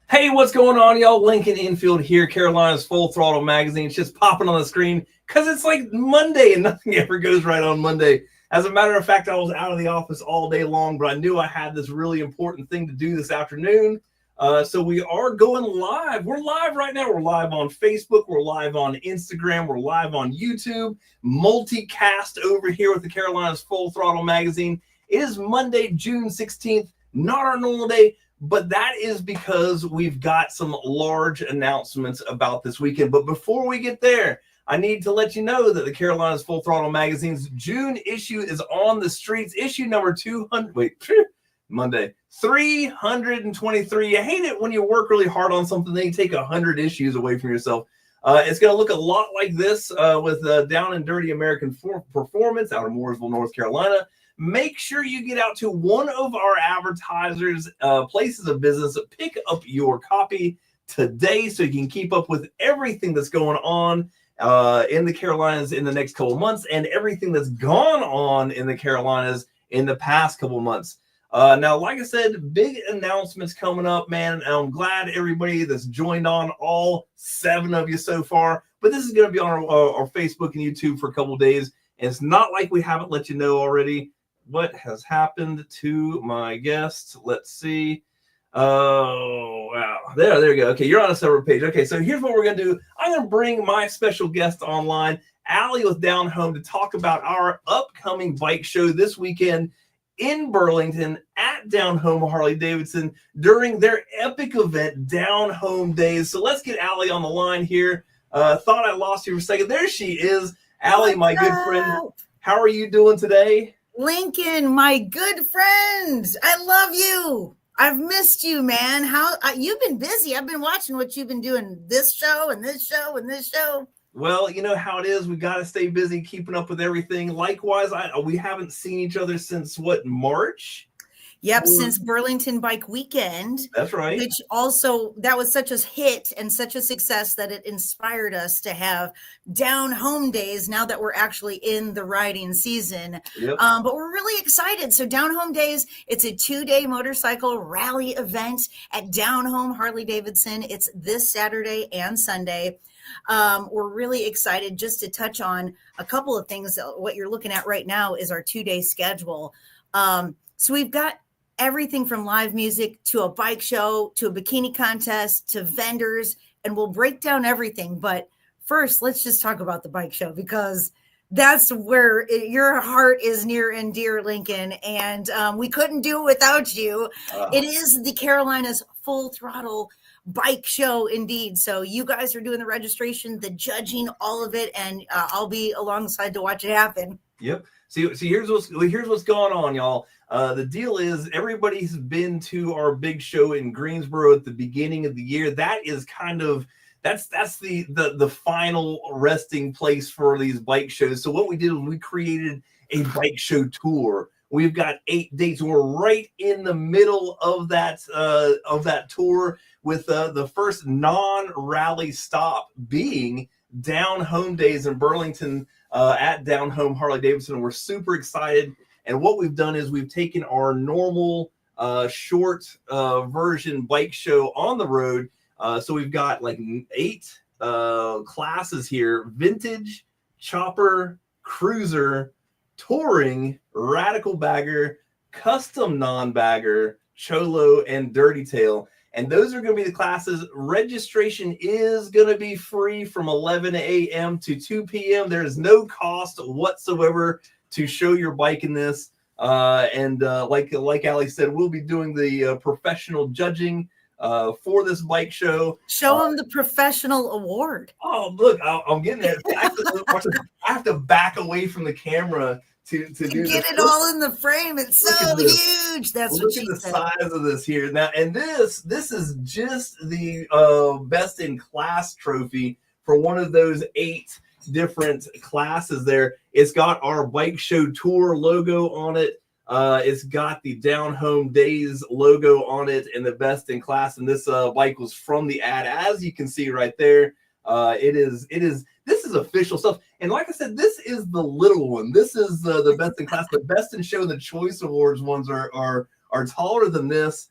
Hey, what's going on, y'all? Lincoln Infield here, Carolina's Full Throttle magazine. It's just popping on the screen because it's like Monday and nothing ever goes right on Monday. As a matter of fact, I was out of the office all day long, but I knew I had this really important thing to do this afternoon. So we are going live. We're live right now. We're live on Facebook. We're live on Instagram. We're live on YouTube. Multicast over here with the Carolina's Full Throttle magazine. It is Monday, June 16th, not our normal day. But that is because we've got some large announcements about this weekend. But before we get there, I need to let you know that the Carolina's Full Throttle magazine's June issue is on the streets. Issue number 323. You hate it when you work really hard on something, then you take 100 issues away from yourself. It's going to look a lot like this with Down and Dirty American Performance out of Mooresville, North Carolina. Make sure you get out to one of our advertisers' places of business. Pick up your copy today so you can keep up with everything that's going on in the Carolinas in the next couple of months and everything that's gone on in the Carolinas in the past couple of months. Now, like I said, big announcements coming up, man. And I'm glad everybody that's joined on, all 7 of you so far. But this is going to be on our Facebook and YouTube for a couple of days. And it's not like we haven't let you know already what has happened to my guest. Let's see. Oh, wow. There you go. Okay, you're on a separate page. Okay, so here's what we're going to do. I'm going to bring my special guest online, Allie with Down Home, to talk about our upcoming bike show this weekend in Burlington at Down Home Harley-Davidson during their epic event, Down Home Days. So let's get Allie on the line here. Thought I lost you for a second. There she is. Allie, my good friend. How are you doing today? Lincoln, my good friend, I love you. I've missed you, man. You've been busy. I've been watching what you've been doing, this show and this show and this show. Well, you know how it is. We got to stay busy keeping up with everything. Likewise, we haven't seen each other since March? Yep, since Burlington Bike Weekend. That's right. Which also, that was such a hit and such a success that it inspired us to have Down Home Days now that we're actually in the riding season. Yep. But we're really excited. So Down Home Days, it's a 2-day motorcycle rally event at Down Home Harley-Davidson. It's this Saturday and Sunday. We're really excited just to touch on a couple of things. What you're looking at right now is our 2-day schedule. So we've got everything from live music to a bike show, to a bikini contest, to vendors, and we'll break down everything. But first, let's just talk about the bike show because that's where your heart is near and dear, Lincoln. And we couldn't do it without you. It is the Carolina's Full Throttle bike show indeed. So you guys are doing the registration, the judging, all of it, and I'll be alongside to watch it happen. Yep. See, here's what's going on, y'all. The deal is everybody's been to our big show in Greensboro at the beginning of the year. That is kind of that's the final resting place for these bike shows. So what we did was we created a bike show tour. We've got 8 dates. We're right in the middle of that tour with the first non-rally stop being Down Home Days in Burlington at Down Home Harley-Davidson. We're super excited. And what we've done is we've taken our normal short version bike show on the road. So we've got like 8 classes here: vintage, chopper, cruiser, touring, radical bagger, custom non-bagger, cholo, and dirty tail. And those are going to be the classes. Registration is going to be free from 11 a.m. to 2 p.m. There is no cost whatsoever to show your bike in this. Like Allie said, we'll be doing the professional judging for this bike show. Show them the professional award. Oh, look, I'm getting there. I have to back away from the camera to do get it all in the frame. It's so huge. That's what the said. Size of this here now, and this is just the best in class trophy for one of those 8 different classes there. It's got our bike show tour logo on it. It's got the Down Home Days logo on it and the best in class. And this bike was from the ad, as you can see right there. This is official stuff. And like I said, this is the little one. This is the best in class. The best in show and the choice awards ones are taller than this.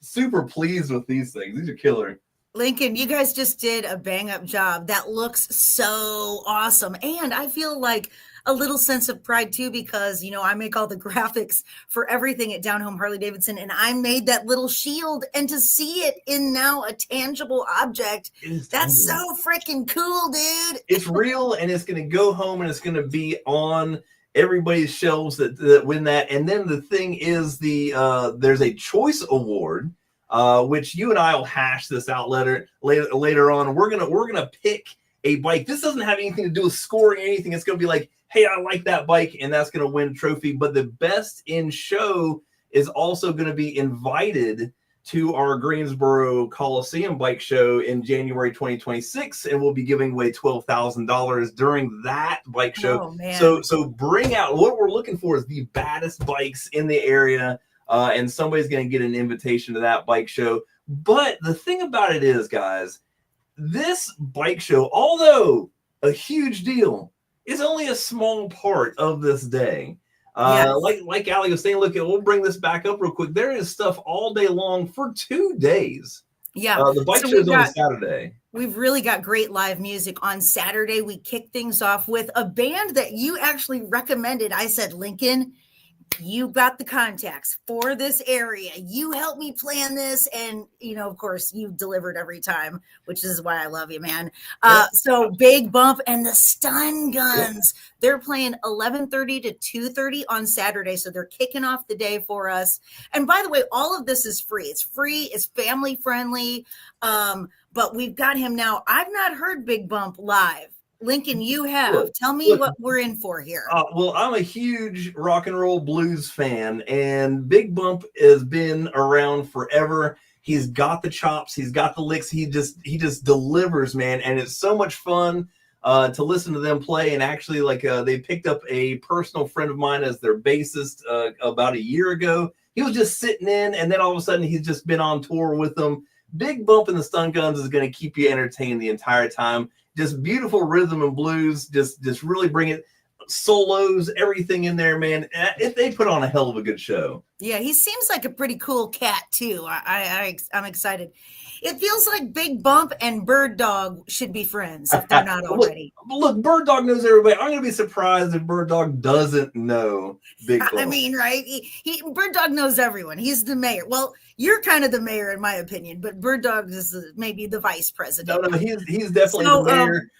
super pleased with these things. These are killer. Lincoln, you guys just did a bang up job. That looks so awesome. And I feel like a little sense of pride too, because, I make all the graphics for everything at Down Home Harley-Davidson, and I made that little shield, and to see it in now a tangible object, that's so freaking cool, dude. It's real, and it's going to go home, and it's going to be on everybody's shelves that win that. And then the thing is there's a choice award, which you and I will hash this out later on. We're gonna pick a bike. This doesn't have anything to do with scoring or anything. It's gonna be like, hey, I like that bike, and that's gonna win a trophy. But the best in show is also gonna be invited to our Greensboro Coliseum bike show in January 2026, and we'll be giving away $12,000 during that bike show. Oh, man. So bring out, what we're looking for is the baddest bikes in the area. And somebody's going to get an invitation to that bike show. But the thing about it is, guys, this bike show, although a huge deal, is only a small part of this day. Yes. Like Allie was saying, look, we'll bring this back up real quick. There is stuff all day long for 2 days. Yeah. The bike show is on Saturday. We've really got great live music on Saturday. We kick things off with a band that you actually recommended. I said, Lincoln, you got the contacts for this area. You helped me plan this. And, of course, you delivered every time, which is why I love you, man. So Big Bump and the Stun Guns, they're playing 11:30 to 2:30 on Saturday. So they're kicking off the day for us. And by the way, all of this is free. It's free. It's family friendly. But we've got him now. I've not heard Big Bump live. Lincoln, you have. Sure. Tell me what we're in for here. Well, I'm a huge rock and roll blues fan, and Big Bump has been around forever. He's got the chops. He's got the licks. He just delivers, man. And it's so much fun to listen to them play. And actually, they picked up a personal friend of mine as their bassist about a year ago. He was just sitting in, and then all of a sudden, he's just been on tour with them. Big Bump and the Stun Guns is going to keep you entertained the entire time. Just beautiful rhythm and blues. Just really bring it. Solos, everything in there, man. If they put on a hell of a good show. Yeah, he seems like a pretty cool cat too. I'm excited. It feels like Big Bump and Bird Dog should be friends if they're not already. Look, Bird Dog knows everybody. I'm going to be surprised if Bird Dog doesn't know Big Bump. I mean, right? Bird Dog knows everyone. He's the mayor. Well, you're kind of the mayor in my opinion, but Bird Dog is maybe the vice president. No, he's definitely the mayor.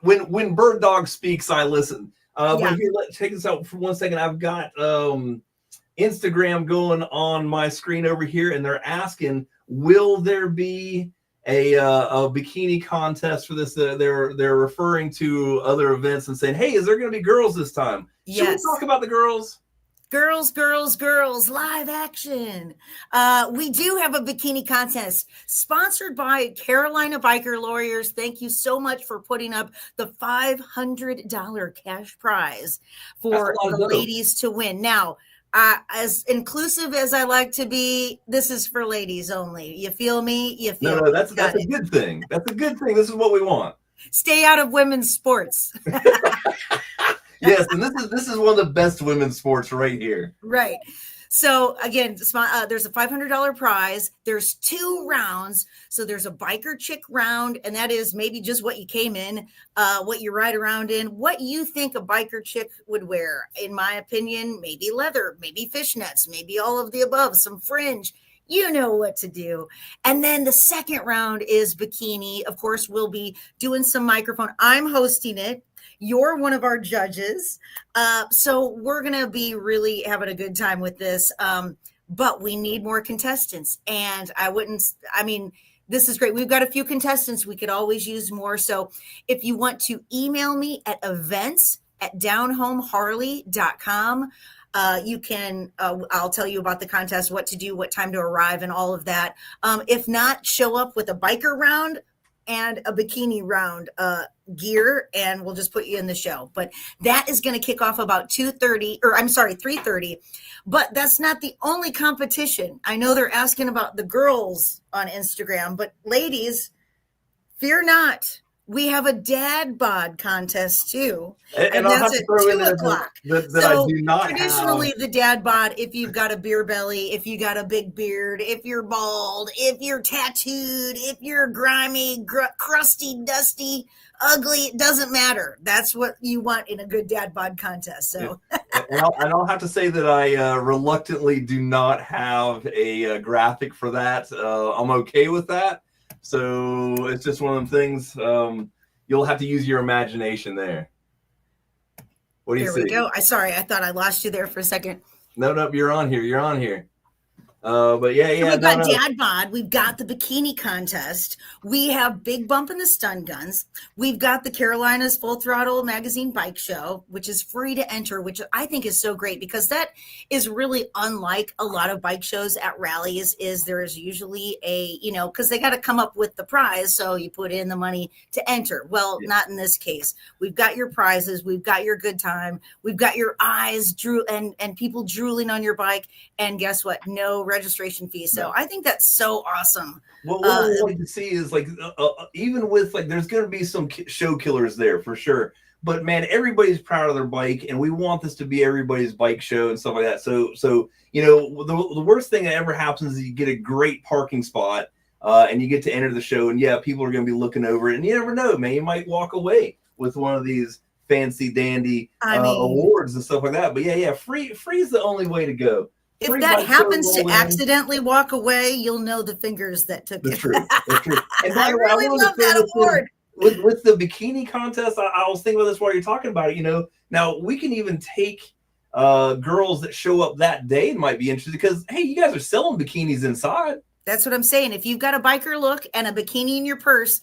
When Bird Dog speaks, I listen. But here, check this out for 1 second. I've got Instagram going on my screen over here, and they're asking, will there be a bikini contest for this? They're referring to other events and saying, hey, is there going to be girls this time? Should we talk about the girls? Girls, live action. We do have a bikini contest sponsored by Carolina Biker Lawyers. Thank you so much for putting up the $500 cash prize for the ladies to win. Now, as inclusive as I like to be, this is for ladies only. You feel me? You feel No, that's a good thing. That's a good thing. This is what we want. Stay out of women's sports. Yes, and this is one of the best women's sports right here. Right. So again, there's a $500 prize. There's 2 rounds. So there's a biker chick round, and that is maybe just what you came in, what you ride around in, what you think a biker chick would wear. In my opinion, maybe leather, maybe fishnets, maybe all of the above, some fringe. You know what to do. And then the second round is bikini. Of course, we'll be doing some microphone. I'm hosting it. You're one of our judges. So we're going to be really having a good time with this. But we need more contestants. And this is great. We've got a few contestants. We could always use more. So if you want to email me at events@downhomeharley.com, you can, I'll tell you about the contest, what to do, what time to arrive, and all of that. If not, show up with a biker round and a bikini round gear, and we'll just put you in the show. But that is going to kick off about 3:30. But that's not the only competition. I know they're asking about the girls on Instagram, but ladies, fear not. We have a dad bod contest too, And and I'll have that's to at throw in 2 there o'clock. that I So do not traditionally, have. the dad bod, if you've got a beer belly, if you got a big beard, if you're bald, if you're tattooed, if you're grimy, crusty, dusty, ugly, it doesn't matter. That's what you want in a good dad bod contest. So And I'll have to say that I reluctantly do not have a graphic for that. I'm okay with that. So it's just one of them things. You'll have to use your imagination there. What do you there see? we go. I thought I lost you there for a second. No, you're on here. You're on here. But yeah, So we've no, got Dad Bod, we've got the bikini contest, we have Big Bump and the Stun Guns, we've got the Carolinas Full Throttle Magazine Bike Show, which is free to enter, which I think is so great because that is really unlike a lot of bike shows at rallies. Is there's usually a, because they got to come up with the prize, so you put in the money to enter. Well, not in this case. We've got your prizes, we've got your good time, we've got your eyes and people drooling on your bike, and guess what? No registration fee. So I think that's so awesome. Well, what we like to see is like even with like there's going to be some show killers there for sure, but man, everybody's proud of their bike, and we want this to be everybody's bike show and stuff like that. So the worst thing that ever happens is you get a great parking spot and you get to enter the show, and people are going to be looking over it, and you never know, man, you might walk away with one of these fancy dandy awards and stuff like that. But free is the only way to go. If that happens to accidentally walk away, you'll know the fingers that took it. That's true. And I really love that award. With the bikini contest, I was thinking about this while you're talking about it. Now we can even take girls that show up that day and might be interested because, hey, you guys are selling bikinis inside. That's what I'm saying. If you've got a biker look and a bikini in your purse,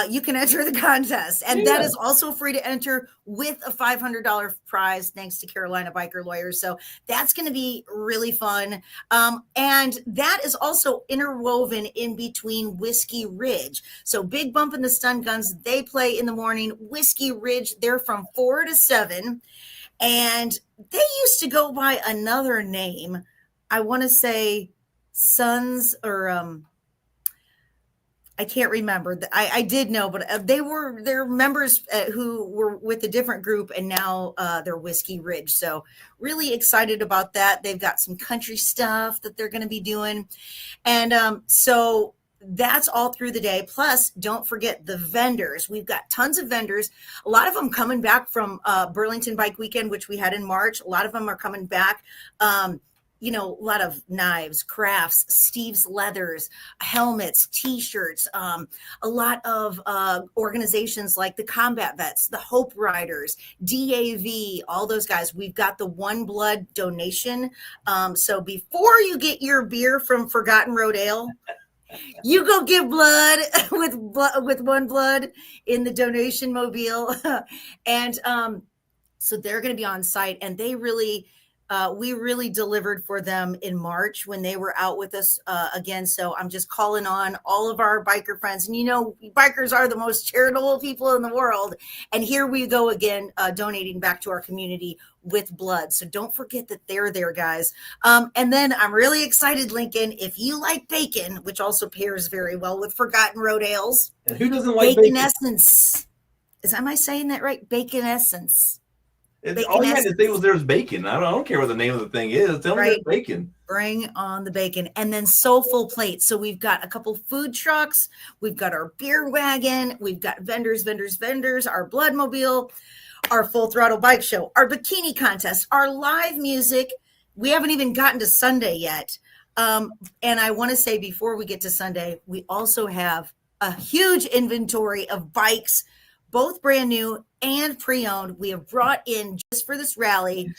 you can enter the contest. And that is also free to enter with a $500 prize, thanks to Carolina Biker Lawyers. So that's going to be really fun. And that is also interwoven in between Whiskey Ridge. So Big Bump and the Stun Guns, they play in the morning. Whiskey Ridge, they're from 4 to 7. And they used to go by another name. I want to say Sons or I can't remember. I did know, but they're members who were with a different group, and now they're Whiskey Ridge. So really excited about that. They've got some country stuff that they're going to be doing. And so that's all through the day. Plus, don't forget the vendors. We've got tons of vendors. A lot of them coming back from Burlington Bike Weekend, which we had in March. A lot of them are coming back. A lot of knives, crafts, Steve's leathers, helmets, T-shirts, a lot of organizations like the Combat Vets, the Hope Riders, DAV, all those guys. We've got the One Blood donation. So before you get your beer from Forgotten Road Ale, you go give blood with One Blood in the donation mobile. And so they're going to be on site, and they really... we really delivered for them in March when they were out with us again. So I'm just calling on all of our biker friends. And bikers are the most charitable people in the world. And here we go again, donating back to our community with blood. So don't forget that they're there, guys. And then I'm really excited, Lincoln, if you like bacon, which also pairs very well with Forgotten Road Ales. And who doesn't like bacon? Essence. Am I saying that right? Bacon Essence. All you had to say was there's bacon. I don't care what the name of the thing is. Tell me there's bacon. Bring on the bacon. And then Soulful Plates. So we've got a couple food trucks. We've got our beer wagon. We've got vendors, our Bloodmobile, our Full Throttle Bike Show, our bikini contest, our live music. We haven't even gotten to Sunday yet. And I want to say before we get to Sunday, we also have a huge inventory of bikes, both brand new and pre-owned. We have brought in just for this rally.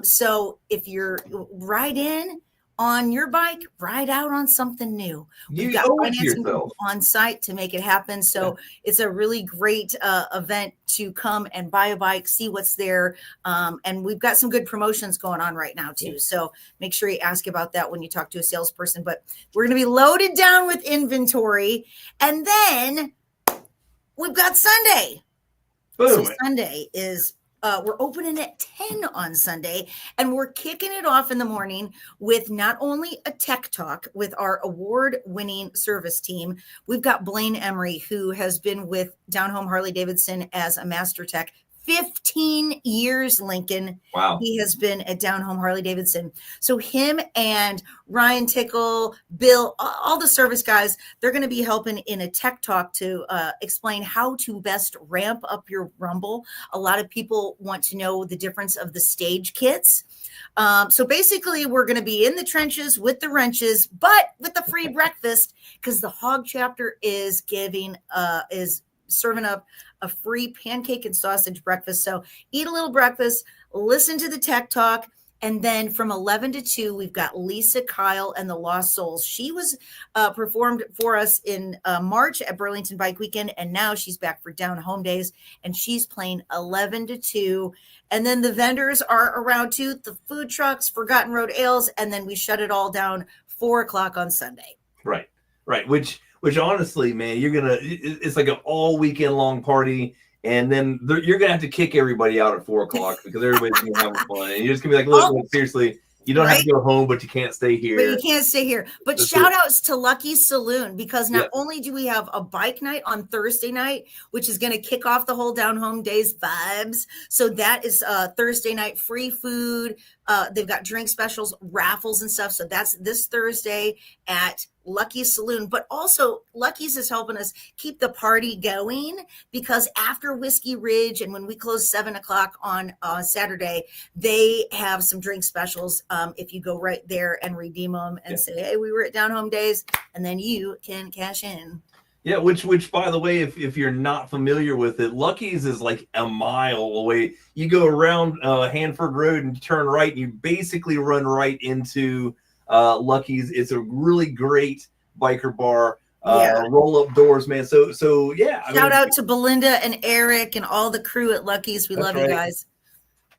So if you're ride in on your bike, ride out on something new. We've got financing on site to make it happen. So it's a really great event to come and buy a bike, see what's there. And we've got some good promotions going on right now too. So make sure you ask about that when you talk to a salesperson. But we're going to be loaded down with inventory. And then we've got Sunday. Boom. So Sunday is we're opening at 10 on Sunday, and we're kicking it off in the morning with not only a tech talk with our award-winning service team. We've got Blaine Emery, who has been with Down Home Harley-Davidson as a master tech 15 years, Lincoln. Wow. He has been at Down Home Harley-Davidson. So him and Ryan Tickle, Bill, all the service guys, they're going to be helping in a tech talk to explain how to best ramp up your rumble. A lot of people want to know the difference of the stage kits. So basically, we're going to be in the trenches with the wrenches, but with the free breakfast, because the Hog chapter is serving up a free pancake and sausage breakfast. So eat a little breakfast, listen to the tech talk. And then from 11 to 2, we've got Lisa Kyle and the Lost Souls. She was performed for us in March at Burlington Bike Weekend, and now she's back for Down Home Days, and she's playing 11 to 2. And then the vendors are around 2, the food trucks, Forgotten Road Ales, and then we shut it all down 4 o'clock on Sunday. Right. Which honestly, man, it's like an all weekend long party. And then you're going to have to kick everybody out at 4 o'clock because everybody's going to have fun. And you're just going to be like, look, seriously, you don't have to go home, but you can't stay here. But you can't stay here. But shout outs to Lucky's Saloon, because not only do we have a bike night on Thursday night, which is going to kick off the whole Down Home Days vibes. So that is Thursday night, free food. They've got drink specials, raffles and stuff. So that's this Thursday at Lucky's Saloon. But also Lucky's is helping us keep the party going, because after Whiskey Ridge and when we close 7 o'clock on Saturday, they have some drink specials. If you go right there and redeem them and say, hey, we were at Down Home Days, and then you can cash in. Yeah, which by the way, if you're not familiar with it, Lucky's is like a mile away. You go around Hanford Road and turn right, and you basically run right into Lucky's. It's a really great biker bar. Roll up doors, man. So yeah. Shout out to Belinda and Eric and all the crew at Lucky's. We love you guys.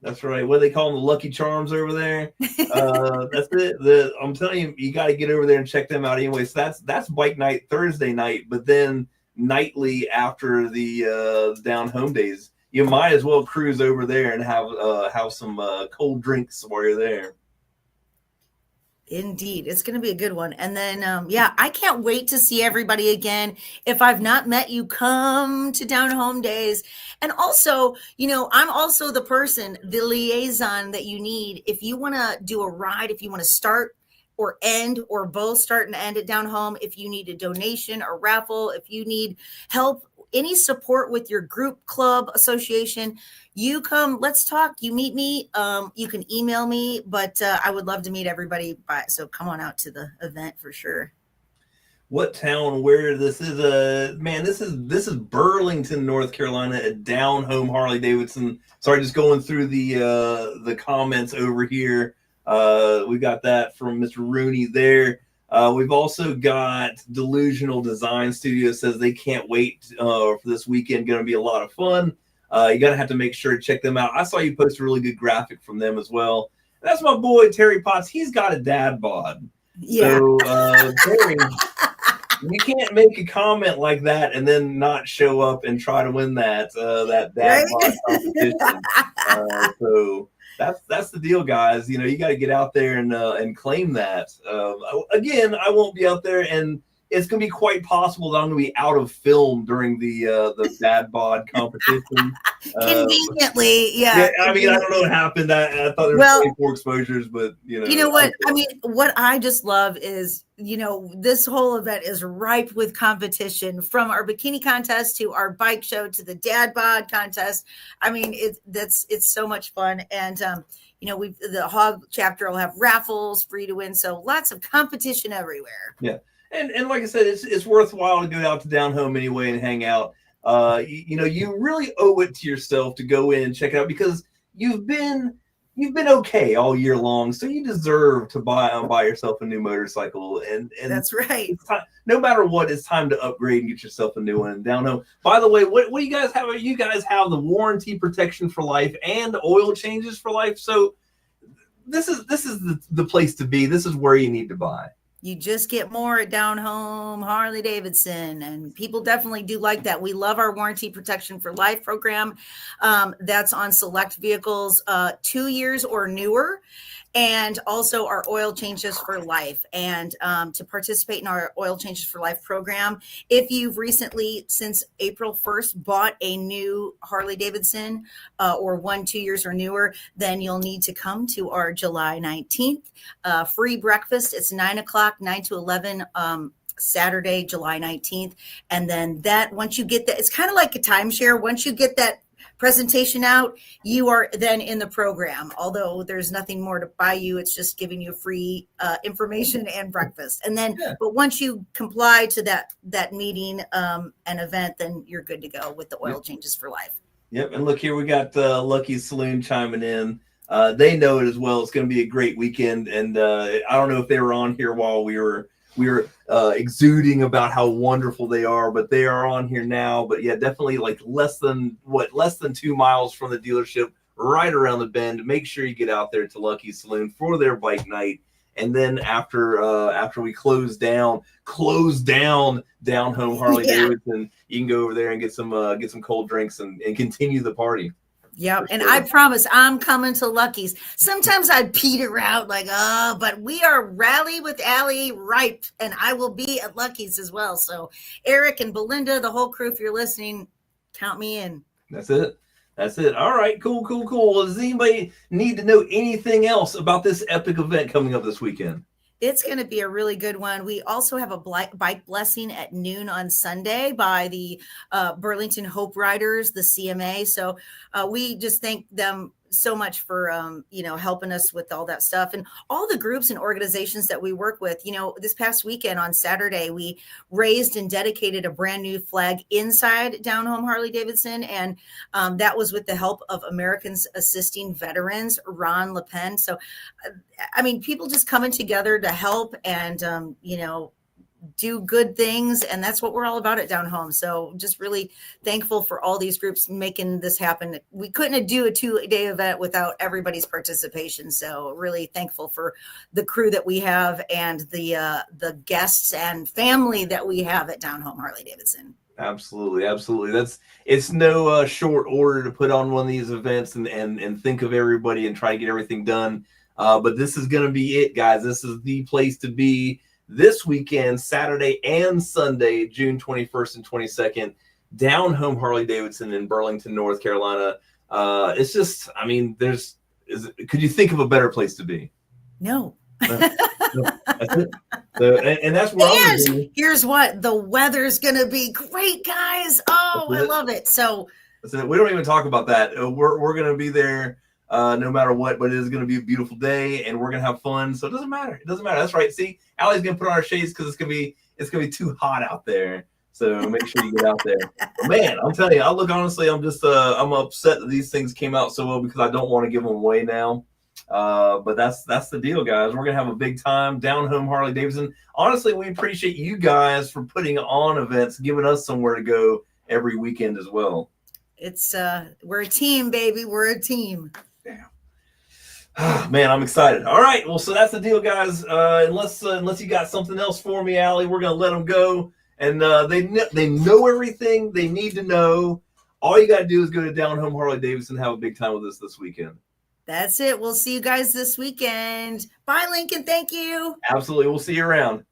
That's right. What do they call them? The Lucky Charms over there. That's it. I'm telling you got to get over there and check them out anyway. So that's bike night Thursday night, but then nightly after the Down Home Days, you might as well cruise over there and have some cold drinks while you're there. Indeed. It's going to be a good one. And then, I can't wait to see everybody again. If I've not met you, come to Down Home Days. And also, I'm also the person, the liaison that you need. If you want to do a ride, if you want to start or end or both start and end at Down Home, if you need a donation or raffle, if you need help, any support with your group, club, association, you come, let's talk. You meet me. You can email me, but I would love to meet everybody. So come on out to the event for sure. What town? Where this is? Man, this is Burlington, North Carolina, at Down Home Harley-Davidson. Sorry, just going through the comments over here. We got that from Mr. Rooney there. We've also got Delusional Design Studio says they can't wait for this weekend. Going to be a lot of fun. You're going to have to make sure to check them out. I saw you post a really good graphic from them as well. That's my boy, Terry Potts. He's got a dad bod. Yeah. So, Terry, you can't make a comment like that and then not show up and try to win that dad bod competition. So that's the deal, guys. You got to get out there and claim that. Again, I won't be out there, and it's going to be quite possible that I'm going to be out of film during the dad bod competition. Conveniently, yeah. I mean, I don't know what happened. I thought there were 24 exposures, but You know what? I mean, what I just love is, this whole event is ripe with competition, from our bikini contest to our bike show to the dad bod contest. I mean, it's so much fun. And, the Hog chapter will have raffles free to win. So lots of competition everywhere. Yeah. And like I said, it's worthwhile to go out to Down Home anyway and hang out. You really owe it to yourself to go in and check it out, because you've been okay all year long, so you deserve to buy yourself a new motorcycle. And that's right. No matter what, it's time to upgrade and get yourself a new one. Down Home. By the way, what do you guys have? You guys have the warranty protection for life and oil changes for life. So this is the place to be. This is where you need to buy. You just get more at Down Home Harley-Davidson, and people definitely do like that. We love our warranty protection for life program. That's on select vehicles 2 years or newer, and also our oil changes for life. And to participate in our oil changes for life program, if you've recently, since April 1st, bought a new Harley-Davidson or 2 years or newer, then you'll need to come to our July 19th free breakfast. It's 9 o'clock, 9 to 11, Saturday, July 19th. And then once you get that, it's kind of like a timeshare. Once you get that presentation out, you are then in the program. Although there's nothing more to buy you, it's just giving you free information and breakfast. And then, but once you comply to that meeting and event, then you're good to go with the oil changes for life. Yep. And look here, we got Lucky Saloon chiming in. They know it as well. It's going to be a great weekend. And I don't know if they were on here while we were exuding about how wonderful they are, but they are on here now. But yeah, definitely like less than 2 miles from the dealership, right around the bend. Make sure you get out there to Lucky Saloon for their bike night. And then after we close down Down Home Harley-Davidson, you can go over there and get some cold drinks and continue the party. Yep. And I promise I'm coming to Lucky's. Sometimes I peter out like, but we are Rally with Allie ripe, and I will be at Lucky's as well. So Eric and Belinda, the whole crew, if you're listening, count me in. That's it. All right. Cool. Does anybody need to know anything else about this epic event coming up this weekend? It's going to be a really good one. We also have a bike blessing at noon on Sunday by the Burlington Hope Riders, the CMA. So we just thank them so much for, helping us with all that stuff, and all the groups and organizations that we work with. This past weekend on Saturday, we raised and dedicated a brand new flag inside Down Home Harley-Davidson. And that was with the help of Americans Assisting Veterans, Ron Le Pen. So, people just coming together to help and, do good things. And that's what we're all about at Down Home. So just really thankful for all these groups making this happen. We couldn't do a 2-day event without everybody's participation. So really thankful for the crew that we have and the guests and family that we have at Down Home Harley-Davidson. Absolutely. It's no short order to put on one of these events and think of everybody and try to get everything done. But this is going to be it, guys. This is the place to be this weekend, Saturday and Sunday, June 21st and 22nd, Down Home Harley-Davidson in Burlington, North Carolina. It's just, could you think of a better place to be? No. No, that's it. So, and that's where I'm going to be. Here's what, the weather's going to be great, guys. Oh, I love it. So we don't even talk about that. We're going to be there no matter what, but it is going to be a beautiful day and we're going to have fun. So it doesn't matter. That's right. See, Allie's going to put on her shades because it's going to be too hot out there. So make sure you get out there. Man, I'm telling you, honestly, I'm just, I'm upset that these things came out so well because I don't want to give them away now. But that's the deal, guys. We're going to have a big time. Down Home Harley-Davidson. Honestly, we appreciate you guys for putting on events, giving us somewhere to go every weekend as well. It's, we're a team, baby. We're a team. Damn. Man, I'm excited. All right. Well, so that's the deal, guys. Unless you got something else for me, Allie, we're going to let them go. And they know everything they need to know. All you got to do is go to Down Home Harley-Davidson and have a big time with us this weekend. That's it. We'll see you guys this weekend. Bye, Lincoln. Thank you. Absolutely. We'll see you around.